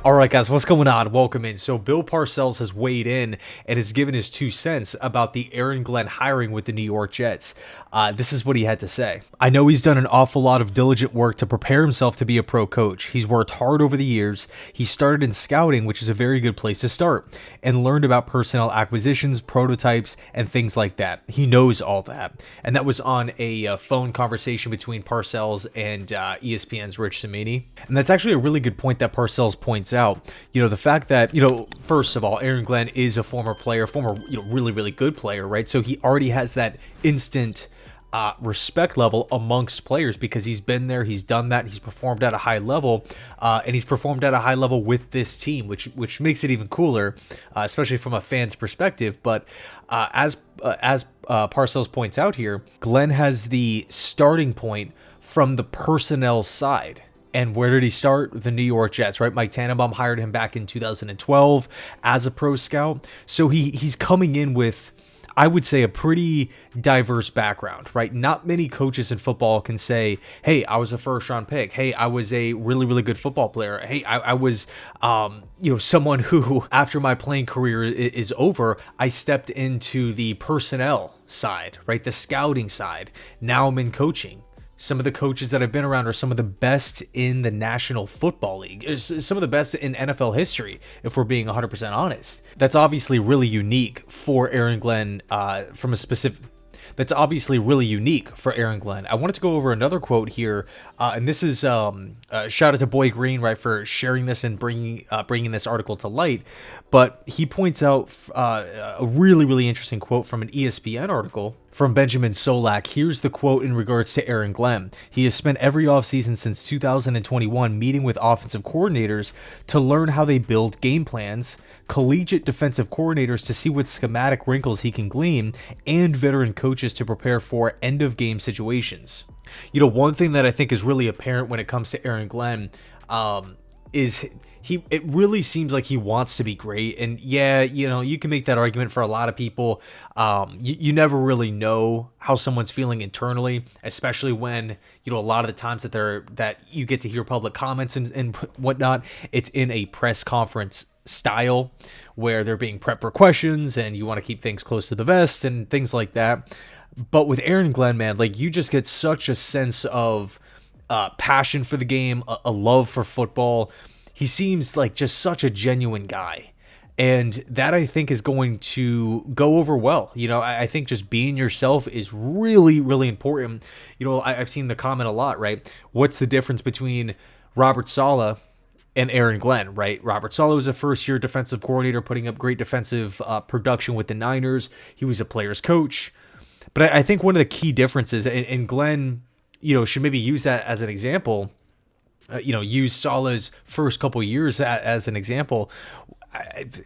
All right, guys, what's going on? Welcome in. So Bill Parcells has weighed in and has given his 2 cents about the Aaron Glenn hiring with the New York Jets. This is what he had to say. I know he's done an awful lot of diligent work to prepare himself to be a pro coach. He's worked hard over the years. He started in scouting, which is a very good place to start, and learned about personnel acquisitions, prototypes, and things like that. He knows all that. And that was on a phone conversation between Parcells and ESPN's Rich Cimini. And that's actually a really good point that Parcells points out. The fact that, first of all, Aaron Glenn is a former player, really, really good player, right? So he already has that instant respect level amongst players because he's been there, he's done that, he's performed at a high level, and he's performed at a high level with this team, which makes it even cooler, especially from a fan's perspective. But as Parcells points out here, Glenn has the starting point from the personnel side. And where did he start? The New York Jets, right? Mike Tannenbaum hired him back in 2012 as a pro scout. So he's coming in with, I would say, a pretty diverse background, right? Not many coaches in football can say, hey, I was a first round pick. Hey, I was a really, really good football player. Hey, I was, someone who, after my playing career is over, I stepped into the personnel side, right? The scouting side. Now I'm in coaching. Some of the coaches that I've been around are some of the best in the National Football League, some of the best in NFL history, if we're being 100% honest. That's obviously really unique for Aaron Glenn That's obviously really unique for Aaron Glenn. I wanted to go over another quote here, and this is shout out to Boy Green, right, for sharing this and bringing this article to light. But he points out a really, really interesting quote from an ESPN article from Benjamin Solak. Here's the quote in regards to Aaron Glenn. He has spent every offseason since 2021 meeting with offensive coordinators to learn how they build game plans, collegiate defensive coordinators to see what schematic wrinkles he can glean, and veteran coaches to prepare for end-of-game situations. One thing that I think is really apparent when it comes to Aaron Glenn is it really seems like he wants to be great. And yeah, you can make that argument for a lot of people. You never really know how someone's feeling internally, especially when, a lot of the times that you get to hear public comments and whatnot, it's in a press conference style where they're being prepped for questions and you want to keep things close to the vest and things like that. But with Aaron Glenn, man, you just get such a sense of passion for the game, a love for football. He seems like just such a genuine guy. And that, I think, is going to go over well. I think just being yourself is really, really important. I've seen the comment a lot, right? What's the difference between Robert Saleh and Aaron Glenn, right? Robert Saleh was a first-year defensive coordinator putting up great defensive production with the Niners. He was a player's coach. But I think one of the key differences, and Glenn, should maybe use that as an example, use Saleh's first couple years as an example.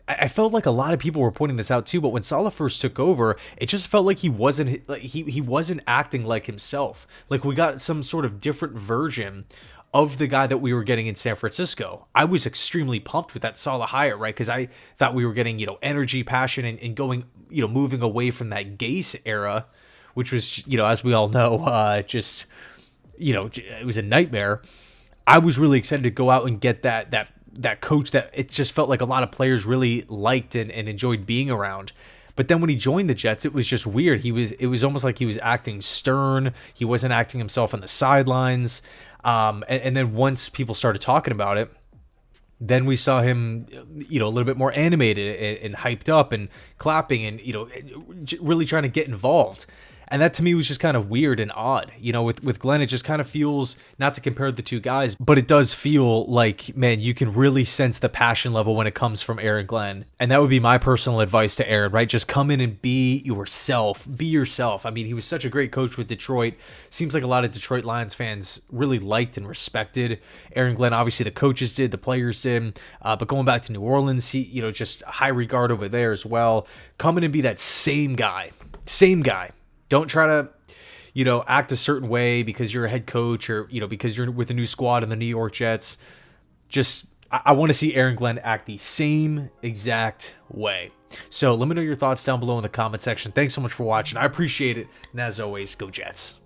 I felt like a lot of people were pointing this out too, but when Saleh first took over, it just felt like he wasn't acting like himself. Like we got some sort of different version of the guy that we were getting in San Francisco. I was extremely pumped with that Saleh hire, right? Because I thought we were getting, energy, passion, and going, moving away from that Gase era, which was, as we all know, it was a nightmare. I was really excited to go out and get that coach that it just felt like a lot of players really liked and enjoyed being around. But then when he joined the Jets, it was just weird. It was almost like he was acting stern. He wasn't acting himself on the sidelines. And then once people started talking about it, then we saw him, a little bit more animated and hyped up and clapping and, really trying to get involved. And that to me was just kind of weird and odd. With Glenn, it just kind of feels, not to compare the two guys, but it does feel like, man, you can really sense the passion level when it comes from Aaron Glenn. And that would be my personal advice to Aaron, right? Just come in and be yourself. Be yourself. I mean, he was such a great coach with Detroit. Seems like a lot of Detroit Lions fans really liked and respected Aaron Glenn. Obviously, the coaches did, the players did. But going back to New Orleans, he, just high regard over there as well. Come in and be that same guy. Same guy. Don't try to, act a certain way because you're a head coach or, because you're with a new squad in the New York Jets. I want to see Aaron Glenn act the same exact way. So let me know your thoughts down below in the comment section. Thanks so much for watching. I appreciate it. And as always, go Jets.